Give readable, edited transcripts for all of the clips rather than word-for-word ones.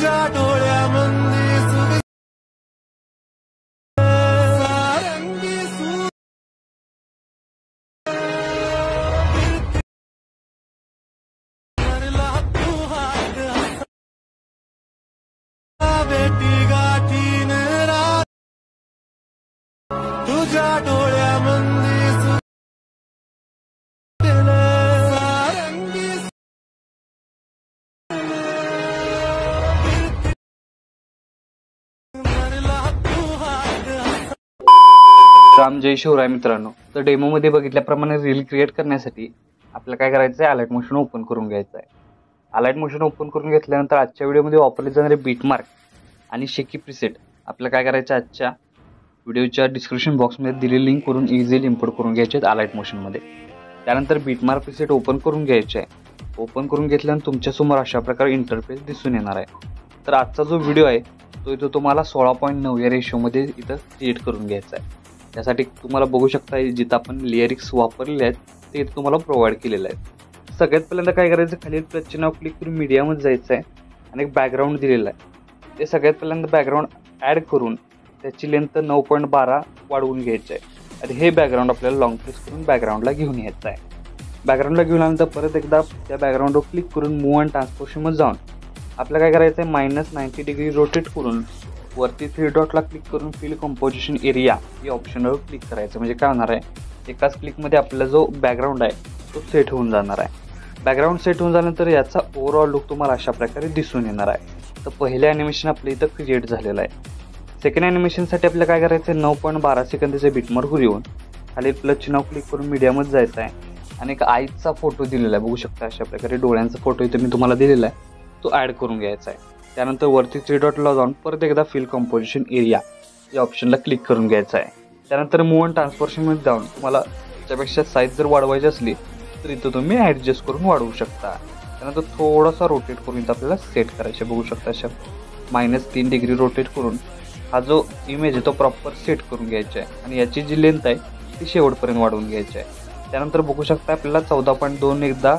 तुझ्या डोळ्यामध्ये सारंगी सूरला तू हात बेटी गाठीन रात तुझ्या डोळ्यामध्ये राम जय शिवराय मित्रांनो, तर डेमो मध्ये बघितल्याप्रमाणे रील क्रिएट करण्यासाठी आपल्याला काय करायचं आहे, अलाइट मोशन ओपन करून घ्यायचं आहे। अलाइट मोशन ओपन करून घेतल्यानंतर आजच्या व्हिडिओमध्ये वापरले जाणारे बीटमार्क आणि शेकी प्रीसेट आपल्याला काय करायचं आहे, आजच्या व्हिडिओच्या डिस्क्रिप्शन बॉक्समध्ये दिलेली लिंक करून इझिली इम्पोर्ट करून घ्यायचे आहेत अलाइट मोशनमध्ये। त्यानंतर बीटमार्क प्रीसेट ओपन करून घ्यायचे आहे। ओपन करून घेतल्यानंतर तुमच्यासमोर अशा प्रकारे इंटरफेस दिसून येणार आहे। तर आजचा जो व्हिडिओ आहे तो इथं तुम्हाला 16.9 या रेशोमध्ये इथं क्रिएट करून घ्यायचा आहे। त्यासाठी तुम्हाला बघू शकता जिथं आपण लिरिक्स वापरलेले आहेत ते इथं तुम्हाला प्रोव्हाइड केलेलं आहे। सगळ्यात पहिल्यांदा काय करायचं, खाली प्लसचे नाव क्लिक करून मीडियामध्ये जायचं आहे आणि एक बॅकग्राऊंड दिलेलं आहे। ते सगळ्यात पहिल्यांदा बॅकग्राऊंड ॲड करून त्याची लेंथ 9.12 वाढवून घ्यायची आहे आणि हे बॅकग्राऊंड आपल्याला लॉंग प्रेस करून बॅकग्राऊंडला घेऊन यायचं आहे। बॅकग्राऊंडला घेऊन आल्यानंतर परत एकदा त्या बॅकग्राऊंडवर क्लिक करून मूव्ह अँड ट्रान्सपोर्शनमध्ये जाऊन आपल्याला काय करायचं आहे, -90 डिग्री रोटेट करून वरती 3 डॉटला क्लिक करून फिल कंपोजिशन एरिया या ऑप्शनवर क्लिक करायचं। म्हणजे काय होणार आहे, एकाच क्लिकमध्ये आपला जो बॅकग्राऊंड आहे तो सेट होऊन जाणार आहे। बॅकग्राऊंड सेट होऊन झाल्यानंतर याचा ओव्हरऑल लुक तुम्हाला अशा प्रकारे दिसून येणार आहे। तर पहिलं ॲनिमेशन आपलं इथं क्रिएट झालेलं आहे। सेकंड ॲनिमेशनसाठी आपल्याला काय करायचं आहे, 9.12 सेकंदाचे बीटमार्कवर येऊन खाली प्लसचे नाव क्लिक करून मीडियामध्ये जायचं आहे आणि एक आईचा फोटो दिलेला आहे, बघू शकता अशा प्रकारे डोळ्यांचा फोटो इथे मी तुम्हाला दिलेला आहे, तो ॲड करून घ्यायचा आहे। त्यानंतर वरती 3 डॉटला जाऊन परत एकदा फिल कंपोजिशन एरिया या ऑप्शनला क्लिक करून घ्यायचं आहे। त्यानंतर मूव्ह अँड ट्रान्सफॉर्मेशनमध्ये जाऊन तुम्हाला त्याच्यापेक्षा साईज जर वाढवायची असली तर इथं तुम्ही ॲडजस्ट करून वाढवू शकता। त्यानंतर थोडासा रोटेट करून इथं आपल्याला सेट करायचे, बघू शकता अशा -3 डिग्री रोटेट करून हा जो इमेज आहे तो प्रॉपर सेट करून घ्यायचा आहे आणि याची जी लेंथ आहे ती शेवटपर्यंत वाढवून घ्यायची आहे। त्यानंतर बघू शकता आपल्याला 14.2 एकदा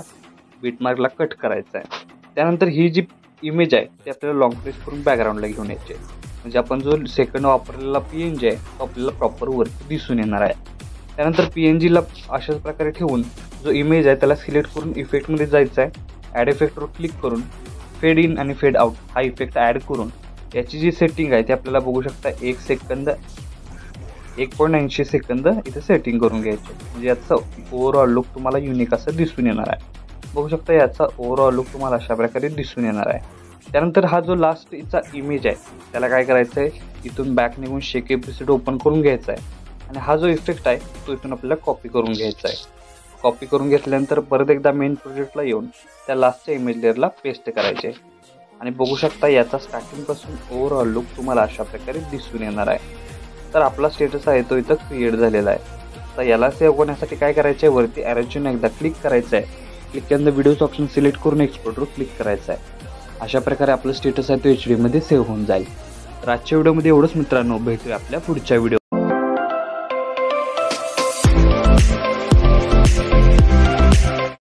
बीटमार्कला कट करायचं आहे। त्यानंतर ही जी इमेज आहे ते आपल्याला लॉंग प्रेस करून बॅकग्राऊंडला घेऊन यायचे, म्हणजे आपण जो सेकंड वापरलेला PNG आहे तो आपल्याला प्रॉपर वरती दिसून येणार आहे। त्यानंतर PNGला अशाच प्रकारे ठेवून जो इमेज आहे त्याला सिलेक्ट करून इफेक्टमध्ये जायचं आहे। ॲड इफेक्टवर क्लिक करून फेड इन आणि फेड आउट हा इफेक्ट ॲड करून याची जी सेटिंग आहे ती आपल्याला बघू शकता 1 सेकंद 1.80 सेकंद इथे सेटिंग करून घ्यायचे, म्हणजे याचं ओव्हरऑल लुक तुम्हाला युनिक असं दिसून येणार आहे। बघू शकता याचा ओव्हरऑल लुक तुम्हाला अशा प्रकारे दिसून येणार आहे। त्यानंतर हा जो लास्टचा इमेज आहे त्याला काय करायचं आहे, इथून बॅक निघून शेकी प्रीसेट ओपन करून घ्यायचा आहे आणि हा जो इफेक्ट आहे तो इथून आपल्याला कॉपी करून घ्यायचा आहे। कॉपी करून घेतल्यानंतर परत एकदा मेन प्रोजेक्टला येऊन त्या लास्टच्या इमेज लेअरला पेस्ट करायचे आणि बघू शकता याचा स्टार्टिंगपासून ओव्हरऑल लुक तुम्हाला अशा प्रकारे दिसून येणार आहे। तर आपला स्टेटस आहे तो इथं क्रिएट झालेला आहे। तर याला सेव्ह करण्यासाठी काय करायचं आहे, वरती ॲरोची एकदा क्लिक करायचं आहे, क्लिक केल्यानंतर व्हिडिओचं ऑप्शन सिलेक्ट करून एक्सपोर्टवर क्लिक करायचं आहे। अशा प्रकारे आपलं स्टेटस आहे तो HD मध्ये सेव्ह होऊन जाईल। तर आजच्या व्हिडिओमध्ये एवढंच मित्रांनो, भेटूया आपल्या पुढच्या व्हिडिओ।